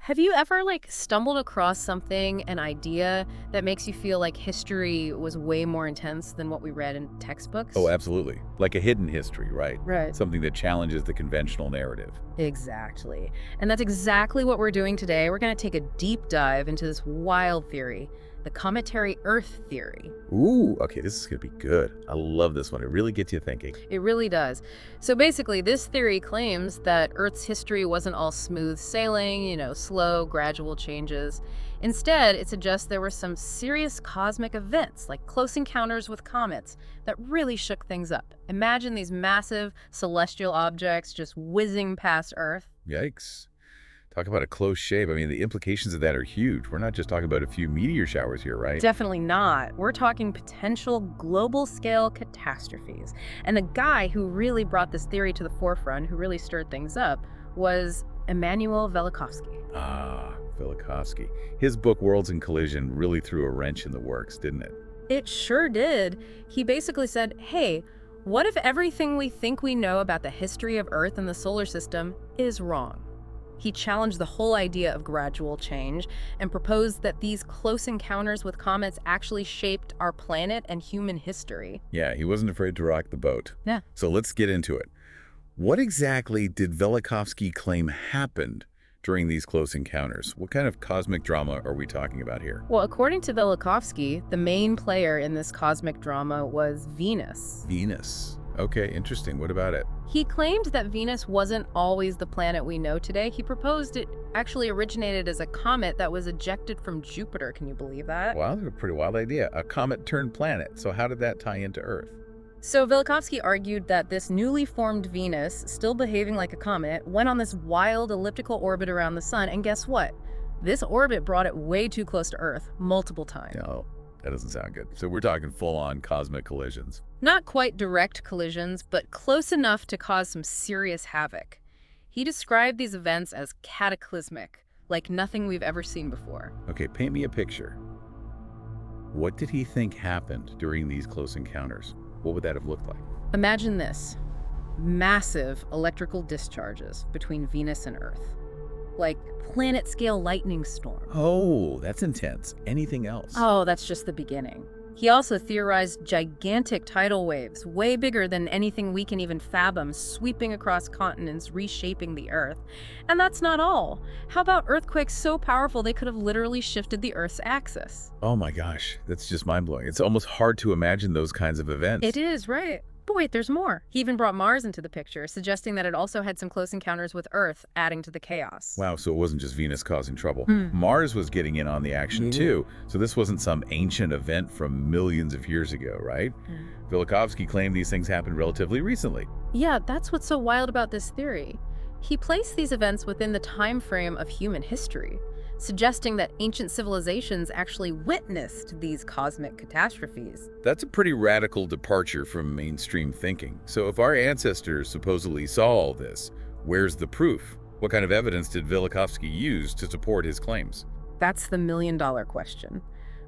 Have you ever stumbled across something, an idea that makes you feel like history was way more intense than what we read in textbooks? Oh, absolutely. Like a hidden history, right? Right. Something that challenges the conventional narrative. Exactly. And that's exactly what we're doing today. We're going to take a deep dive into this wild theory, the Cometary Earth Theory. Ooh, okay, this is going to be good. I love this one. It really gets you thinking. It really does. So basically, this theory claims that Earth's history wasn't all smooth sailing, slow, gradual changes. Instead, it suggests there were some serious cosmic events, like close encounters with comets, that really shook things up. Imagine these massive celestial objects just whizzing past Earth. Yikes. Talk about a close shave. I mean, the implications of that are huge. We're not just talking about a few meteor showers here, right? Definitely not. We're talking potential global-scale catastrophes. And the guy who really brought this theory to the forefront, who really stirred things up, was Immanuel Velikovsky. Ah, Velikovsky. His book, Worlds in Collision, really threw a wrench in the works, didn't it? It sure did. He basically said, hey, what if everything we think we know about the history of Earth and the solar system is wrong? He challenged the whole idea of gradual change and proposed that these close encounters with comets actually shaped our planet and human history. Yeah, he wasn't afraid to rock the boat. Yeah. So let's get into it. What exactly did Velikovsky claim happened during these close encounters? What kind of cosmic drama are we talking about here? Well, according to Velikovsky, the main player in this cosmic drama was Venus. Venus. Okay, interesting. What about it? He claimed that Venus wasn't always the planet we know today. He proposed it actually originated as a comet that was ejected from Jupiter. Can you believe that? Wow, that's a pretty wild idea. A comet turned planet. So how did that tie into Earth? So Velikovsky argued that this newly formed Venus, still behaving like a comet, went on this wild elliptical orbit around the sun. And guess what? This orbit brought it way too close to Earth multiple times. No, that doesn't sound good. So we're talking full-on cosmic collisions. Not quite direct collisions, but close enough to cause some serious havoc. He described these events as cataclysmic, like nothing we've ever seen before. Okay, paint me a picture. What did he think happened during these close encounters? What would that have looked like? Imagine this. Massive electrical discharges between Venus and Earth. Like planet-scale lightning storm. Oh, that's intense. Anything else? Oh, that's just the beginning. He also theorized gigantic tidal waves, way bigger than anything we can even fathom, sweeping across continents, reshaping the Earth. And that's not all. How about earthquakes so powerful they could have literally shifted the Earth's axis? Oh my gosh, that's just mind-blowing. It's almost hard to imagine those kinds of events. It is, right. But wait, there's more. He even brought Mars into the picture, suggesting that it also had some close encounters with Earth, adding to the chaos. Wow, so it wasn't just Venus causing trouble. Mars was getting in on the action too. So this wasn't some ancient event from millions of years ago, right? Velikovsky claimed these things happened relatively recently. Yeah, that's what's so wild about this theory. He placed these events within the time frame of human history, suggesting that ancient civilizations actually witnessed these cosmic catastrophes. That's a pretty radical departure from mainstream thinking. So if our ancestors supposedly saw all this, where's the proof? What kind of evidence did Velikovsky use to support his claims? That's the million-dollar question.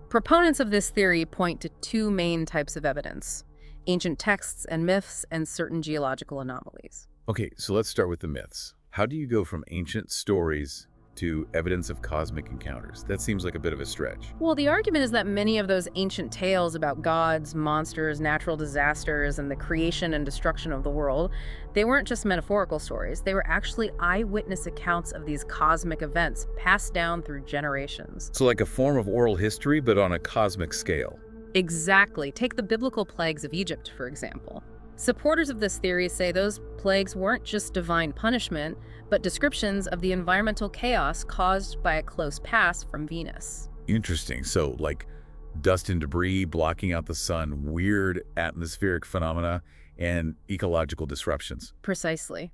Proponents of this theory point to two main types of evidence: ancient texts and myths, and certain geological anomalies. Okay, so let's start with the myths. How do you go from ancient stories to evidence of cosmic encounters? That seems like a bit of a stretch. Well, the argument is that many of those ancient tales about gods, monsters, natural disasters, and the creation and destruction of the world, they weren't just metaphorical stories. They were actually eyewitness accounts of these cosmic events passed down through generations. So like a form of oral history, but on a cosmic scale. Exactly. Take the biblical plagues of Egypt, for example. Supporters of this theory say those plagues weren't just divine punishment, but descriptions of the environmental chaos caused by a close pass from Venus. Interesting. So like dust and debris blocking out the sun, weird atmospheric phenomena, and ecological disruptions. Precisely.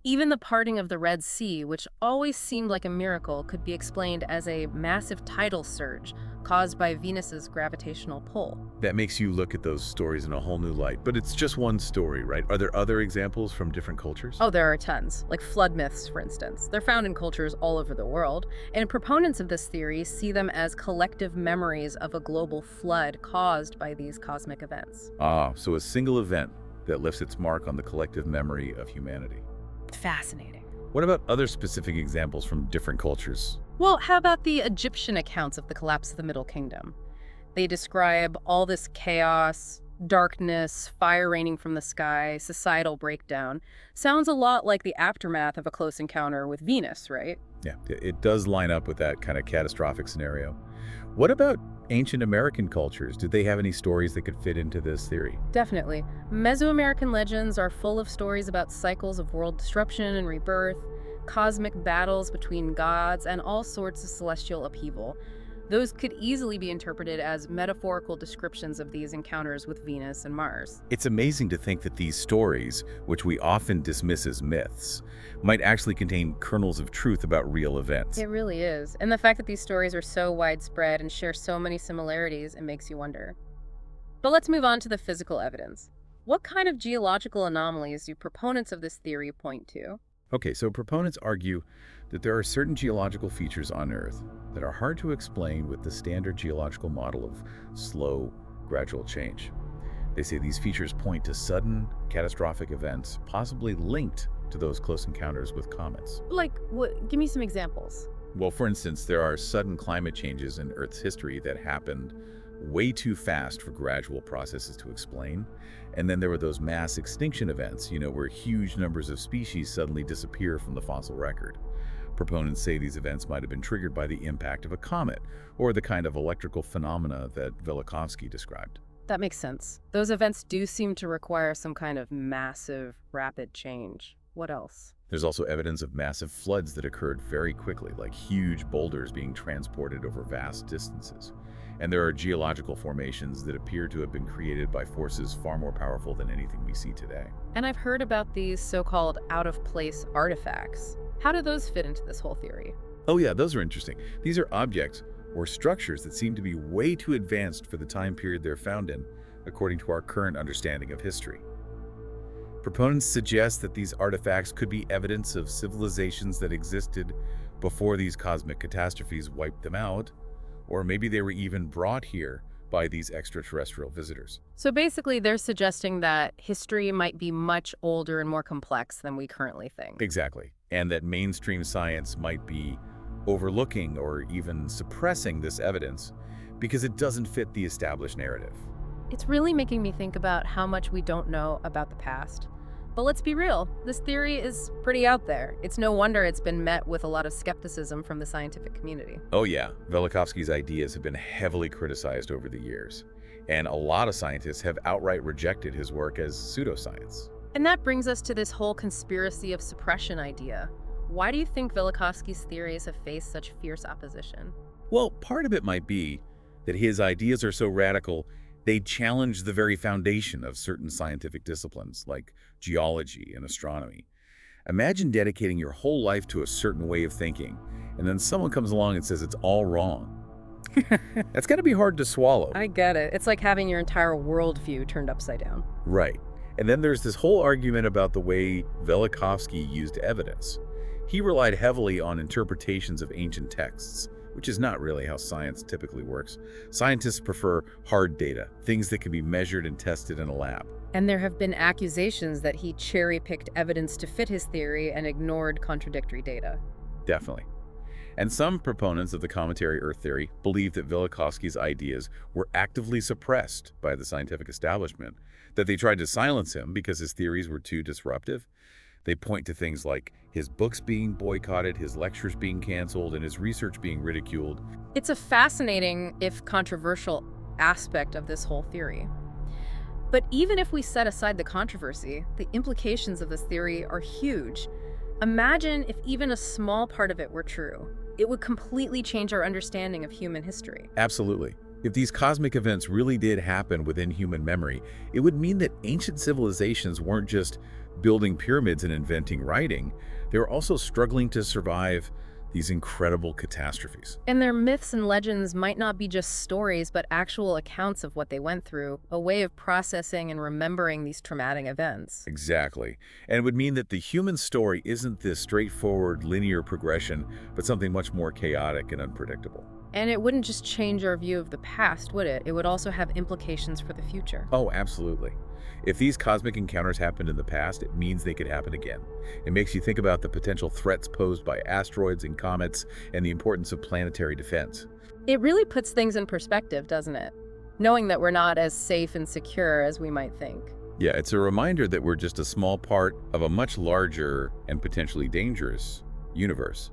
Even the parting of the Red Sea, which always seemed like a miracle, could be explained as a massive tidal surge caused by Venus's gravitational pull. That makes you look at those stories in a whole new light. But it's just one story, right? Are there other examples from different cultures? Oh, there are tons. Like flood myths, for instance. They're found in cultures all over the world, and proponents of this theory see them as collective memories of a global flood caused by these cosmic events. Ah, so a single event that lifts its mark on the collective memory of humanity. Fascinating. What about other specific examples from different cultures? Well, how about the Egyptian accounts of the collapse of the Middle Kingdom? They describe all this chaos, darkness, fire raining from the sky, societal breakdown. Sounds a lot like the aftermath of a close encounter with Venus, right? Yeah, it does line up with that kind of catastrophic scenario. What about ancient American cultures? Did they have any stories that could fit into this theory? Definitely. Mesoamerican legends are full of stories about cycles of world disruption and rebirth, cosmic battles between gods, and all sorts of celestial upheaval. Those could easily be interpreted as metaphorical descriptions of these encounters with Venus and Mars. It's amazing to think that these stories, which we often dismiss as myths, might actually contain kernels of truth about real events. It really is. And the fact that these stories are so widespread and share so many similarities, it makes you wonder. But let's move on to the physical evidence. What kind of geological anomalies do proponents of this theory point to? Okay, so proponents argue that there are certain geological features on Earth that are hard to explain with the standard geological model of slow, gradual change. They say these features point to sudden, catastrophic events, possibly linked to those close encounters with comets. Like, what? Give me some examples. Well, for instance, there are sudden climate changes in Earth's history that happened way too fast for gradual processes to explain. And then there were those mass extinction events, where huge numbers of species suddenly disappear from the fossil record. Proponents say these events might have been triggered by the impact of a comet, or the kind of electrical phenomena that Velikovsky described. That makes sense. Those events do seem to require some kind of massive, rapid change. What else? There's also evidence of massive floods that occurred very quickly, like huge boulders being transported over vast distances. And there are geological formations that appear to have been created by forces far more powerful than anything we see today. And I've heard about these so-called out-of-place artifacts. How do those fit into this whole theory? Oh yeah, those are interesting. These are objects or structures that seem to be way too advanced for the time period they're found in, according to our current understanding of history. Proponents suggest that these artifacts could be evidence of civilizations that existed before these cosmic catastrophes wiped them out, or maybe they were even brought here by these extraterrestrial visitors. So basically, they're suggesting that history might be much older and more complex than we currently think. Exactly. And that mainstream science might be overlooking or even suppressing this evidence because it doesn't fit the established narrative. It's really making me think about how much we don't know about the past. But let's be real, this theory is pretty out there. It's no wonder it's been met with a lot of skepticism from the scientific community. Oh yeah, Velikovsky's ideas have been heavily criticized over the years, and a lot of scientists have outright rejected his work as pseudoscience. And that brings us to this whole conspiracy of suppression idea. Why do you think Velikovsky's theories have faced such fierce opposition? Well, part of it might be that his ideas are so radical, they challenge the very foundation of certain scientific disciplines, like geology and astronomy. Imagine dedicating your whole life to a certain way of thinking, and then someone comes along and says it's all wrong. That's got to be hard to swallow. I get it. It's like having your entire worldview turned upside down. Right. And then there's this whole argument about the way Velikovsky used evidence. He relied heavily on interpretations of ancient texts, which is not really how science typically works. Scientists prefer hard data, things that can be measured and tested in a lab. And there have been accusations that he cherry-picked evidence to fit his theory and ignored contradictory data. Definitely. And some proponents of the Cometary Earth Theory believe that Velikovsky's ideas were actively suppressed by the scientific establishment, that they tried to silence him because his theories were too disruptive. They point to things like his books being boycotted, his lectures being canceled, and his research being ridiculed. It's a fascinating, if controversial, aspect of this whole theory. But even if we set aside the controversy, the implications of this theory are huge. Imagine if even a small part of it were true. It would completely change our understanding of human history. Absolutely. If these cosmic events really did happen within human memory, it would mean that ancient civilizations weren't just building pyramids and inventing writing, they were also struggling to survive these incredible catastrophes. And their myths and legends might not be just stories, but actual accounts of what they went through, a way of processing and remembering these traumatic events. Exactly. And it would mean that the human story isn't this straightforward linear progression, but something much more chaotic and unpredictable. And it wouldn't just change our view of the past, would it? It would also have implications for the future. Oh, absolutely. If these cosmic encounters happened in the past, it means they could happen again. It makes you think about the potential threats posed by asteroids and comets and the importance of planetary defense. It really puts things in perspective, doesn't it? Knowing that we're not as safe and secure as we might think. Yeah, it's a reminder that we're just a small part of a much larger and potentially dangerous universe.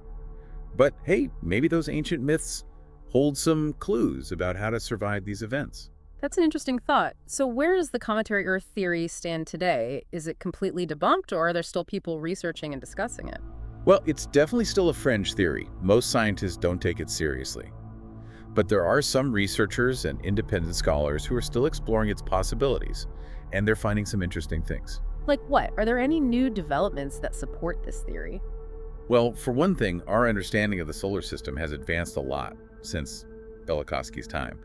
But hey, maybe those ancient myths hold some clues about how to survive these events. That's an interesting thought. So where does the Cometary Earth Theory stand today? Is it completely debunked, or are there still people researching and discussing it? Well, it's definitely still a fringe theory. Most scientists don't take it seriously. But there are some researchers and independent scholars who are still exploring its possibilities, and they're finding some interesting things. Like what? Are there any new developments that support this theory? Well, for one thing, our understanding of the solar system has advanced a lot since Velikovsky's time.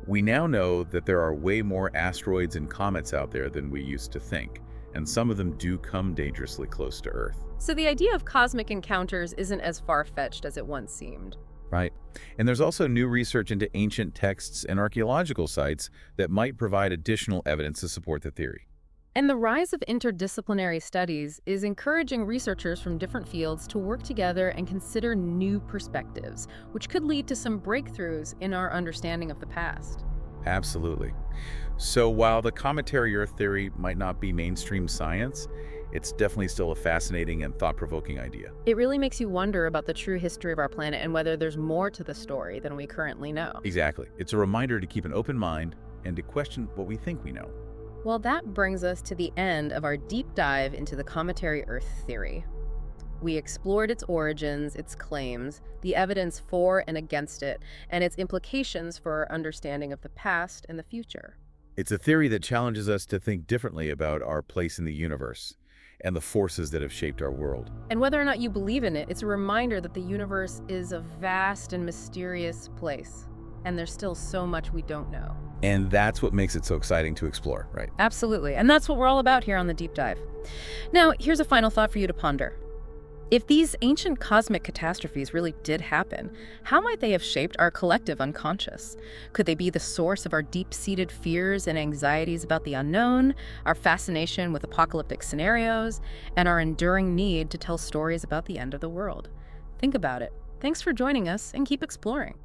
We now know that there are way more asteroids and comets out there than we used to think, and some of them do come dangerously close to Earth. So the idea of cosmic encounters isn't as far-fetched as it once seemed. Right. And there's also new research into ancient texts and archaeological sites that might provide additional evidence to support the theory. And the rise of interdisciplinary studies is encouraging researchers from different fields to work together and consider new perspectives, which could lead to some breakthroughs in our understanding of the past. Absolutely. So while the Cometary Earth Theory might not be mainstream science, it's definitely still a fascinating and thought-provoking idea. It really makes you wonder about the true history of our planet and whether there's more to the story than we currently know. Exactly. It's a reminder to keep an open mind and to question what we think we know. Well, that brings us to the end of our deep dive into the Cometary Earth Theory. We explored its origins, its claims, the evidence for and against it, and its implications for our understanding of the past and the future. It's a theory that challenges us to think differently about our place in the universe and the forces that have shaped our world. And whether or not you believe in it, it's a reminder that the universe is a vast and mysterious place, and there's still so much we don't know. And that's what makes it so exciting to explore, right? Absolutely, and that's what we're all about here on the Deep Dive. Now, here's a final thought for you to ponder. If these ancient cosmic catastrophes really did happen, how might they have shaped our collective unconscious? Could they be the source of our deep-seated fears and anxieties about the unknown, our fascination with apocalyptic scenarios, and our enduring need to tell stories about the end of the world? Think about it. Thanks for joining us, and keep exploring.